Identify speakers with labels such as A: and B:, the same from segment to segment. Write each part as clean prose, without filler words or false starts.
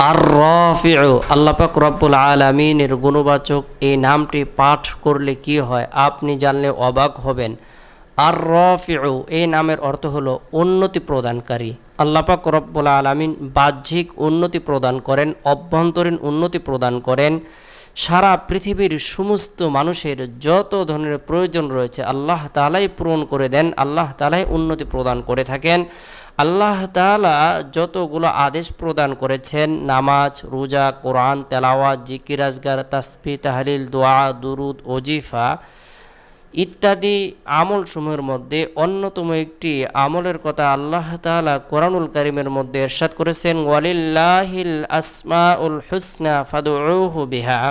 A: আর রাফিউ আল্লাহ পাক রব্বুল আলামিনের গুণবাচক এই নামটি পাঠ করলে কি হয় আপনি জানলে অবাক হবেন। আর রাফিউ এই নামের অর্থ হলো উন্নতি প্রদানকারী। আল্লাহ পাক রব্বুল আলামিন বাহ্যিক উন্নতি প্রদান করেন, অভ্যন্তরীণ উন্নতি প্রদান করেন। সারা পৃথিবীর সমস্ত মানুষের যত ধরনের প্রয়োজন রয়েছে আল্লাহ তাআলাই পূরণ করে দেন, আল্লাহ তাআলাই উন্নতি প্রদান করে থাকেন। আল্লাহ তাআলা যতগুলো আদেশ প্রদান করেছেন, নামাজ, রোজা, কোরআন তেলাওয়াত, জিকির আজগার, তাসবিহ, তাহলিল, দোয়া, দুরুদ, ওজিফা ইত্যাদি আমলসমূহের মধ্যে অন্যতম একটি আমলের কথা আল্লাহ তাআলা কোরআনুল কারীমের মধ্যে ইরশাদ করেছেন, ওয়ালিল্লাহিল আসমাউল হুসনা ফাদউহু বিহা।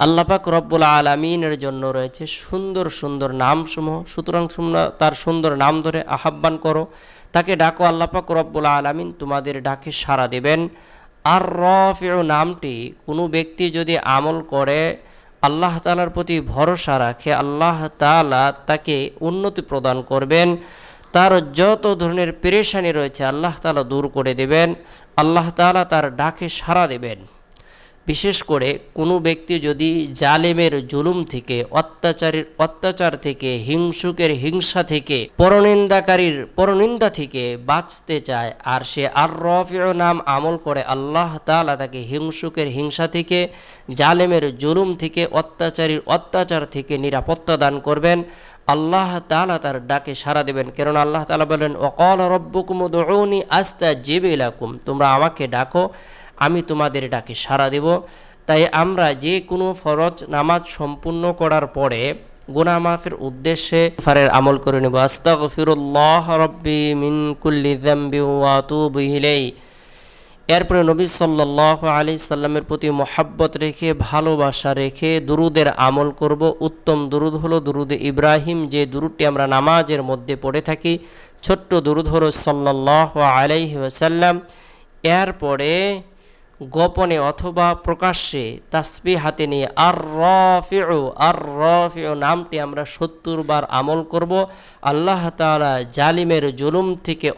A: আল্লাহ পাক রব্বুল আলামিনের জন্য রয়েছে সুন্দর সুন্দর নামসমূহ, সুতরাং তোমরা তার সুন্দর নাম ধরে আহ্বান করো, তাকে ডাকো, আল্লাহ পাক রব্বুল আলামিন তোমাদের ডাকে সাড়া দেবেন। আর রাফিউ নামটি কোনো ব্যক্তি যদি আমল করে, আল্লাহ তাআলার প্রতি ভরসা রাখে, আল্লাহ তাআলা তাকে উন্নতি প্রদান করবেন। তার যত ধরনের পেরেশানি রয়েছে আল্লাহ তাআলা দূর করে দেবেন, আল্লাহ তাআলা তার ডাকে সাড়া দেবেন। বিশেষ করে কোনো ব্যক্তি যদি জালেমের জুলুম থেকে, অত্যাচার থেকে, হিংসুকের হিংসা থেকে, পরনিন্দাকারীর পরনিন্দা থেকে বাঁচতে চায় আর সে আর রাফিউ নাম আমল করে, আল্লাহ তাআলা তাকে হিংসুকের হিংসা থেকে, জালেমের জুলুম থেকে, অত্যাচার থেকে নিরাপত্তা দান করবেন। আল্লাহ তাআলা তার ডাকে সাড়া দেবেন। কেননা আল্লাহ তাআলা বলেন, ওয়াকালা রাব্বুকুম উদউনি আস্তাজিব লাকুম, তোমরা আমাকে ডাকো, আমি তোমাদের ডাকে সাড়া দেব। তাই আমরা যে কোনো ফরজ নামাজ সম্পূর্ণ করার পরে গুনাহ মাফের উদ্দেশ্যে ফারের আমল করে নেব। আস্তাগফিরুল্লাহ রাব্বি মিন কুল্লি যামবি ওয়া আতুবু ইলাইহি। এরপরে নবী সাল্লাল্লাহু আলাইহি সাল্লামের প্রতি মহব্বত রেখে, ভালোবাসা রেখে দুরুদের আমল করব। উত্তম দুরুদ হলো দুরুদে ইব্রাহিম, যে দুরুদটি আমরা নামাজের মধ্যে পড়ে থাকি। ছোট্ট দুরুদ হলো সাল্লাল্লাহু আলাইহি ওয়াসাল্লাম। এরপরে গোপনে অথবা প্রকাশ্যে তাসবিহ হাতে নিয়ে আর রাফিউ নামটি আমরা ৭০ বার আমল করব। আল্লাহ তাআলা জালিমের জুলুম থেকে,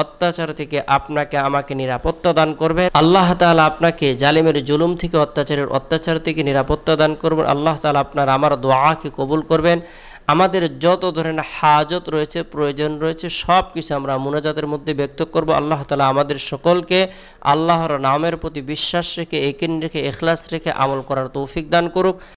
A: অত্যাচার থেকে আপনাকে আমাকে নিরাপত্তা দান করবেন। আল্লাহ তাআলা আপনাকে জালিমের জুলুম থেকে, অত্যাচার থেকে নিরাপত্তা দান করবেন। আল্লাহ তাআলা আপনার আমার দোয়াকে কবুল করবেন। আমাদের যত ধরনের হাজত রয়েছে, প্রয়োজন রয়েছে, সব কিছু আমরা মুনাজাতের মধ্যে ব্যক্ত করব। আল্লাহ তাআলা আমাদের সকলকে আল্লাহর নামের প্রতি বিশ্বাস রেখে, ইয়াকিন রেখে, ইখলাস রেখে আমল করার তৌফিক দান করুক।